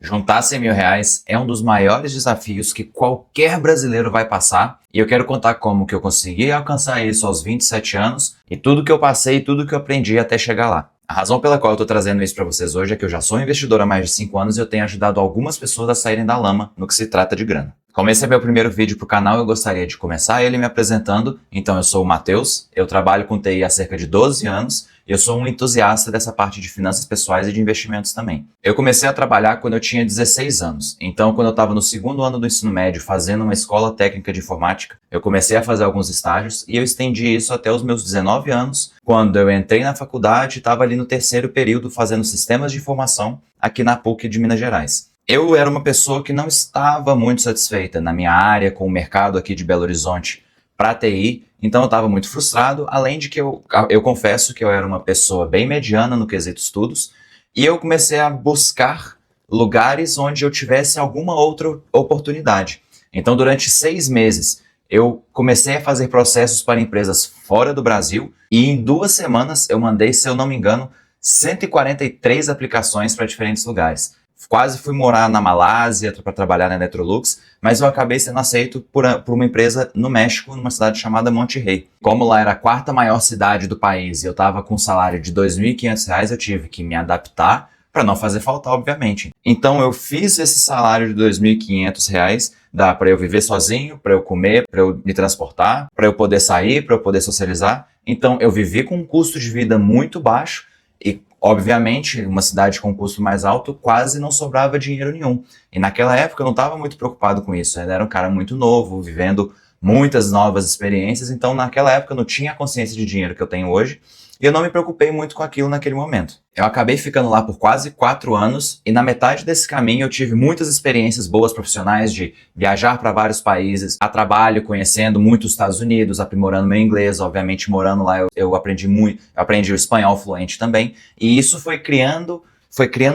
Juntar 100 mil reais é um dos maiores desafios que qualquer brasileiro vai passar e eu quero contar como que eu consegui alcançar isso aos 27 anos e tudo que eu passei e tudo que eu aprendi até chegar lá. A razão pela qual eu estou trazendo isso para vocês hoje é que eu já sou investidor há mais de 5 anos e eu tenho ajudado algumas pessoas a saírem da lama no que se trata de grana. Como esse é meu primeiro vídeo para o canal, eu gostaria de começar ele me apresentando. Então eu sou o Matheus, eu trabalho com TI há cerca de 12 anos e eu sou um entusiasta dessa parte de finanças pessoais e de investimentos também. Eu comecei a trabalhar quando eu tinha 16 anos, então quando eu estava no segundo ano do ensino médio fazendo uma escola técnica de informática, eu comecei a fazer alguns estágios e eu estendi isso até os meus 19 anos, quando eu entrei na faculdade e estava ali no terceiro período fazendo sistemas de informação aqui na PUC de Minas Gerais. Eu era uma pessoa que não estava muito satisfeita na minha área, com o mercado aqui de Belo Horizonte para TI, então eu estava muito frustrado, além de que eu confesso que eu era uma pessoa bem mediana no quesito estudos, e eu comecei a buscar lugares onde eu tivesse alguma outra oportunidade. Então durante 6 meses eu comecei a fazer processos para empresas fora do Brasil, e em 2 semanas eu mandei, se eu não me engano, 143 aplicações para diferentes lugares. Quase fui morar na Malásia para trabalhar na Electrolux, mas eu acabei sendo aceito por uma empresa no México, numa cidade chamada Monterrey. Como lá era a 4ª maior cidade do país e eu estava com um salário de R$ 2.500, eu tive que me adaptar para não fazer faltar, obviamente. Então eu fiz esse salário de R$ 2.500, dá para eu viver sozinho, para eu comer, para eu me transportar, para eu poder sair, para eu poder socializar. Então eu vivi com um custo de vida muito baixo e, obviamente, uma cidade com custo mais alto, quase não sobrava dinheiro nenhum. E naquela época eu não estava muito preocupado com isso. Eu era um cara muito novo, vivendo muitas novas experiências. Então naquela época eu não tinha a consciência de dinheiro que eu tenho hoje. E eu não me preocupei muito com aquilo naquele momento. Eu acabei ficando lá por quase 4 anos e na metade desse caminho eu tive muitas experiências boas profissionais de viajar para vários países, a trabalho, conhecendo muito os Estados Unidos, aprimorando meu inglês, obviamente morando lá eu aprendi muito, eu aprendi o espanhol fluente também, e isso foi criando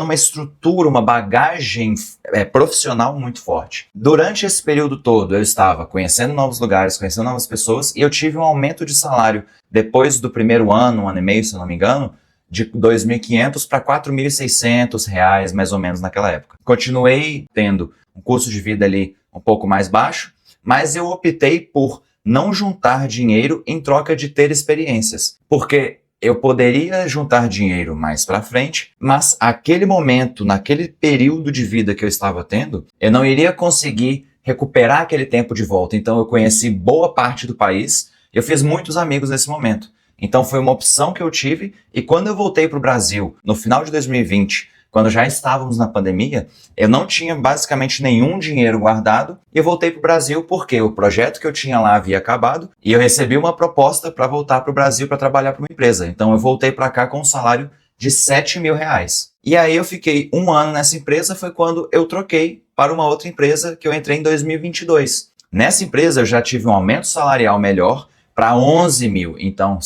uma estrutura, uma bagagem profissional muito forte. Durante esse período todo eu estava conhecendo novos lugares, conhecendo novas pessoas e eu tive um aumento de salário depois do primeiro ano, 1 ano e meio, se eu não me engano, de R$ 2.500 para R$ 4.600, mais ou menos naquela época. Continuei tendo um custo de vida ali um pouco mais baixo, mas eu optei por não juntar dinheiro em troca de ter experiências, porque eu poderia juntar dinheiro mais para frente, mas aquele momento, naquele período de vida que eu estava tendo, eu não iria conseguir recuperar aquele tempo de volta. Então eu conheci boa parte do país, eu fiz muitos amigos nesse momento. Então foi uma opção que eu tive, e quando eu voltei para o Brasil, no final de 2020, quando já estávamos na pandemia, eu não tinha basicamente nenhum dinheiro guardado e eu voltei para o Brasil porque o projeto que eu tinha lá havia acabado e eu recebi uma proposta para voltar para o Brasil para trabalhar para uma empresa. Então eu voltei para cá com um salário de R$ 7.000. E aí eu fiquei 1 ano nessa empresa, foi quando eu troquei para uma outra empresa que eu entrei em 2022. Nessa empresa eu já tive um aumento salarial melhor para 11 mil, então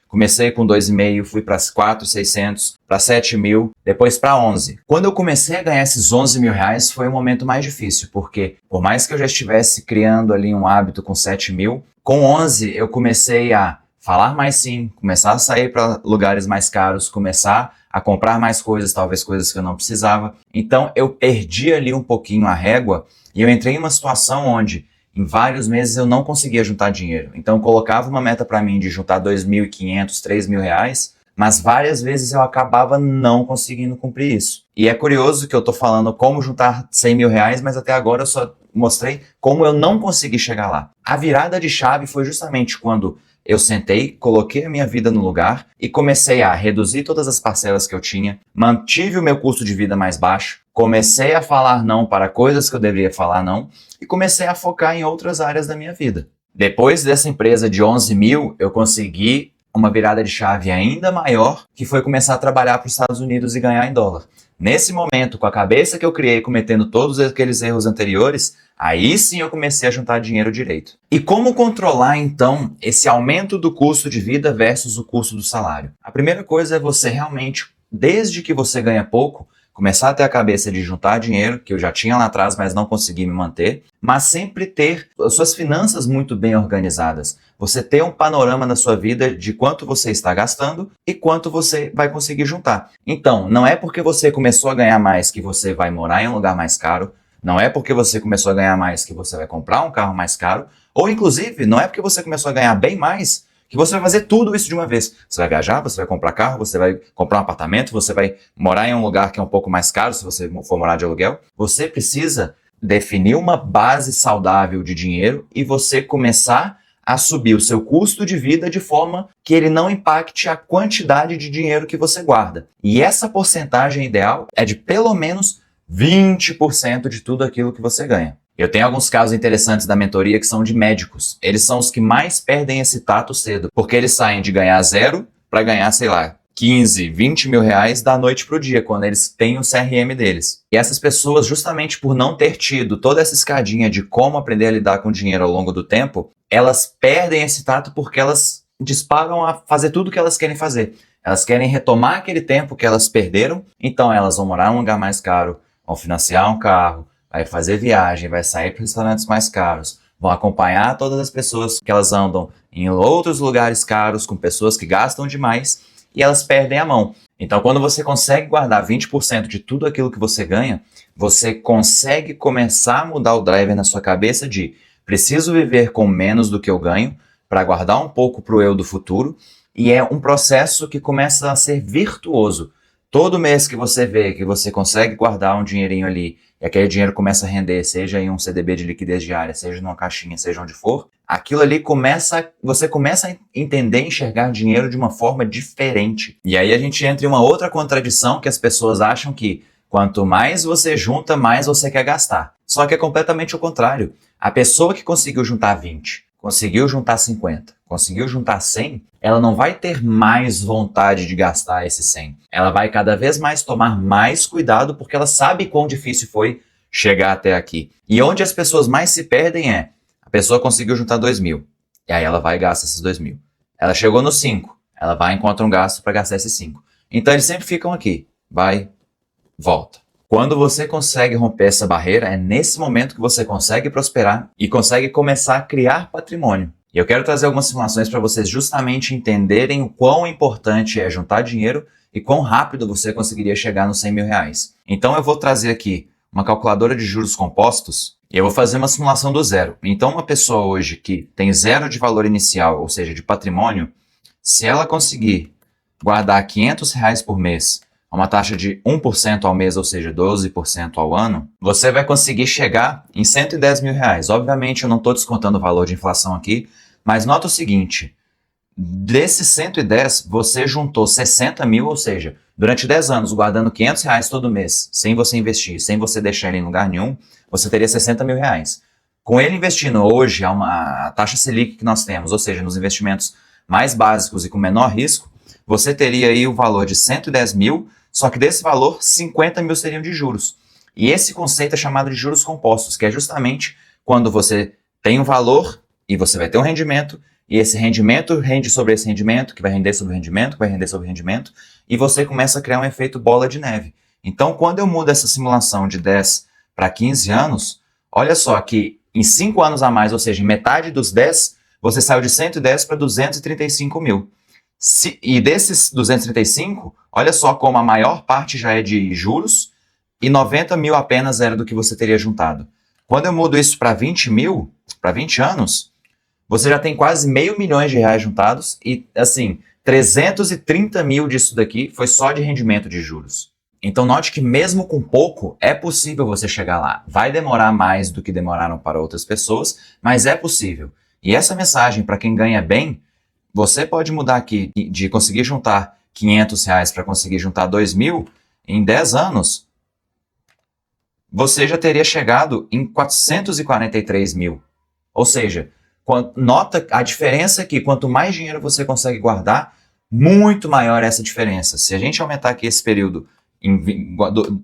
comecei com 2,5, fui para 4.600, para 7.000, depois para 11. Quando eu comecei a ganhar esses 11 mil reais, foi o momento mais difícil, porque por mais que eu já estivesse criando ali um hábito com 7 mil, com 11 eu comecei a falar mais sim, começar a sair para lugares mais caros, começar a comprar mais coisas, talvez coisas que eu não precisava. Então eu perdi ali um pouquinho a régua e eu entrei em uma situação onde em vários meses eu não conseguia juntar dinheiro. Então eu colocava uma meta para mim de juntar 2.500, 3.000 reais, mas várias vezes eu acabava não conseguindo cumprir isso. E é curioso que eu tô falando como juntar 100 mil reais, mas até agora eu só mostrei como eu não consegui chegar lá. A virada de chave foi justamente quando eu sentei, coloquei a minha vida no lugar e comecei a reduzir todas as parcelas que eu tinha, mantive o meu custo de vida mais baixo, comecei a falar não para coisas que eu deveria falar não e comecei a focar em outras áreas da minha vida. Depois dessa empresa de 11 mil, eu consegui uma virada de chave ainda maior, que foi começar a trabalhar para os Estados Unidos e ganhar em dólar. Nesse momento, com a cabeça que eu criei cometendo todos aqueles erros anteriores, aí sim eu comecei a juntar dinheiro direito. E como controlar então esse aumento do custo de vida versus o custo do salário? A primeira coisa é você realmente, desde que você ganha pouco, começar a ter a cabeça de juntar dinheiro, que eu já tinha lá atrás, mas não consegui me manter, mas sempre ter as suas finanças muito bem organizadas. Você ter um panorama na sua vida de quanto você está gastando e quanto você vai conseguir juntar. Então, não é porque você começou a ganhar mais que você vai morar em um lugar mais caro, não é porque você começou a ganhar mais que você vai comprar um carro mais caro, ou inclusive, não é porque você começou a ganhar bem mais que você vai fazer tudo isso de uma vez. Você vai viajar, você vai comprar carro, você vai comprar um apartamento, você vai morar em um lugar que é um pouco mais caro se você for morar de aluguel. Você precisa definir uma base saudável de dinheiro e você começar a subir o seu custo de vida de forma que ele não impacte a quantidade de dinheiro que você guarda. E essa porcentagem ideal é de pelo menos 20% de tudo aquilo que você ganha. Eu tenho alguns casos interessantes da mentoria que são de médicos. Eles são os que mais perdem esse tato cedo, porque eles saem de ganhar zero para ganhar, sei lá, 15, 20 mil reais da noite pro dia, quando eles têm o CRM deles. E essas pessoas, justamente por não ter tido toda essa escadinha de como aprender a lidar com dinheiro ao longo do tempo, elas perdem esse tato porque elas disparam a fazer tudo o que elas querem fazer. Elas querem retomar aquele tempo que elas perderam, então elas vão morar em um lugar mais caro, vão financiar um carro, vai fazer viagem, vai sair para restaurantes mais caros, vão acompanhar todas as pessoas que elas andam em outros lugares caros, com pessoas que gastam demais, e elas perdem a mão. Então, quando você consegue guardar 20% de tudo aquilo que você ganha, você consegue começar a mudar o driver na sua cabeça de preciso viver com menos do que eu ganho para guardar um pouco para o eu do futuro, e é um processo que começa a ser virtuoso. Todo mês que você vê que você consegue guardar um dinheirinho ali e aquele dinheiro começa a render, seja em um CDB de liquidez diária, seja numa caixinha, seja onde for, aquilo ali você começa a entender e enxergar dinheiro de uma forma diferente. E aí a gente entra em uma outra contradição que as pessoas acham que quanto mais você junta, mais você quer gastar. Só que é completamente o contrário. A pessoa que conseguiu juntar 20, conseguiu juntar 50, conseguiu juntar 100, ela não vai ter mais vontade de gastar esse 100. Ela vai cada vez mais tomar mais cuidado porque ela sabe quão difícil foi chegar até aqui. E onde as pessoas mais se perdem é, a pessoa conseguiu juntar 2.000, e aí ela vai e gasta esses 2.000. Ela chegou no 5, ela vai e encontra um gasto para gastar esses 5. Então eles sempre ficam aqui, vai, volta. Quando você consegue romper essa barreira, é nesse momento que você consegue prosperar e consegue começar a criar patrimônio. E eu quero trazer algumas simulações para vocês justamente entenderem o quão importante é juntar dinheiro e quão rápido você conseguiria chegar nos 100 mil reais. Então eu vou trazer aqui uma calculadora de juros compostos e eu vou fazer uma simulação do zero. Então uma pessoa hoje que tem zero de valor inicial, ou seja, de patrimônio, se ela conseguir guardar 500 reais por mês, a uma taxa de 1% ao mês, ou seja, 12% ao ano, você vai conseguir chegar em 110 mil reais. Obviamente eu não estou descontando o valor de inflação aqui, mas nota o seguinte, desses 110, você juntou 60 mil, ou seja, durante 10 anos, guardando 500 reais todo mês, sem você investir, sem você deixar ele em lugar nenhum, você teria 60 mil reais. Com ele investindo hoje a taxa Selic que nós temos, ou seja, nos investimentos mais básicos e com menor risco, você teria aí o valor de 110 mil, só que desse valor, 50 mil seriam de juros. E esse conceito é chamado de juros compostos, que é justamente quando você tem um valor e você vai ter um rendimento, e esse rendimento rende sobre esse rendimento, que vai render sobre o rendimento, que vai render sobre o rendimento, e você começa a criar um efeito bola de neve. Então, quando eu mudo essa simulação de 10 para 15 anos, olha só que em 5 anos a mais, ou seja, em metade dos 10, você saiu de 110 para 235 mil. E desses 235, olha só como a maior parte já é de juros e 90 mil apenas era do que você teria juntado. Quando eu mudo isso para 20 mil, para 20 anos, você já tem quase R$500 mil de reais juntados e, assim, 330 mil disso daqui foi só de rendimento de juros. Então note que mesmo com pouco, é possível você chegar lá. Vai demorar mais do que demoraram para outras pessoas, mas é possível. E essa mensagem para quem ganha bem, você pode mudar aqui de conseguir juntar 500 reais para conseguir juntar 2.000, em 10 anos, você já teria chegado em 443 mil. Ou seja, nota a diferença aqui, quanto mais dinheiro você consegue guardar, muito maior é essa diferença. Se a gente aumentar aqui esse período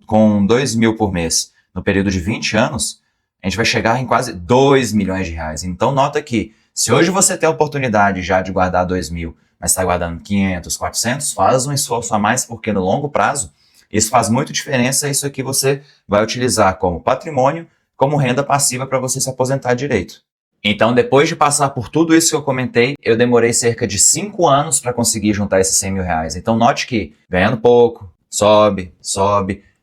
com 2.000 por mês, no período de 20 anos, a gente vai chegar em quase 2 milhões de reais. Então nota que, se hoje você tem a oportunidade já de guardar 2.000, mas está guardando 500, 400, faz um esforço a mais, porque no longo prazo, Isso faz muita diferença, isso aqui você vai utilizar como patrimônio, como renda passiva para você se aposentar direito. Então, depois de passar por tudo isso que eu comentei, eu demorei cerca de 5 anos para conseguir juntar esses 100 mil reais. Então, note que ganhando pouco, sobe,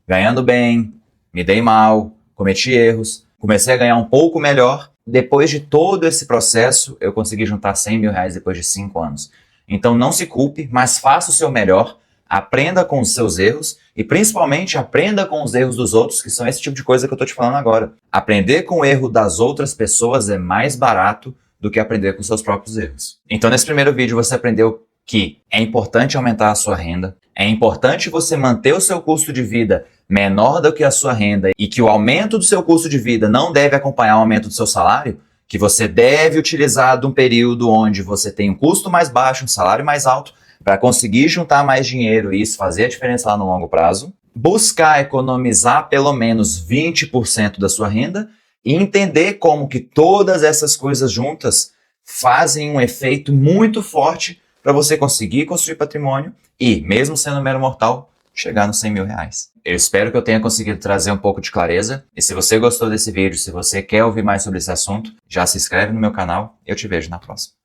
ganhando bem, me dei mal, cometi erros, comecei a ganhar um pouco melhor. Depois de todo esse processo, eu consegui juntar 100 mil reais depois de 5 anos. Então, não se culpe, mas faça o seu melhor. Aprenda com os seus erros e, principalmente, aprenda com os erros dos outros, que são esse tipo de coisa que eu estou te falando agora. Aprender com o erro das outras pessoas é mais barato do que aprender com seus próprios erros. Então, nesse primeiro vídeo, você aprendeu que é importante aumentar a sua renda, é importante você manter o seu custo de vida menor do que a sua renda e que o aumento do seu custo de vida não deve acompanhar o aumento do seu salário, que você deve utilizar de um período onde você tem um custo mais baixo, um salário mais alto, para conseguir juntar mais dinheiro e isso fazer a diferença lá no longo prazo, buscar economizar pelo menos 20% da sua renda e entender como que todas essas coisas juntas fazem um efeito muito forte para você conseguir construir patrimônio e, mesmo sendo mero mortal, chegar nos 100 mil reais. Eu espero que eu tenha conseguido trazer um pouco de clareza e se você gostou desse vídeo, se você quer ouvir mais sobre esse assunto, já se inscreve no meu canal e eu te vejo na próxima.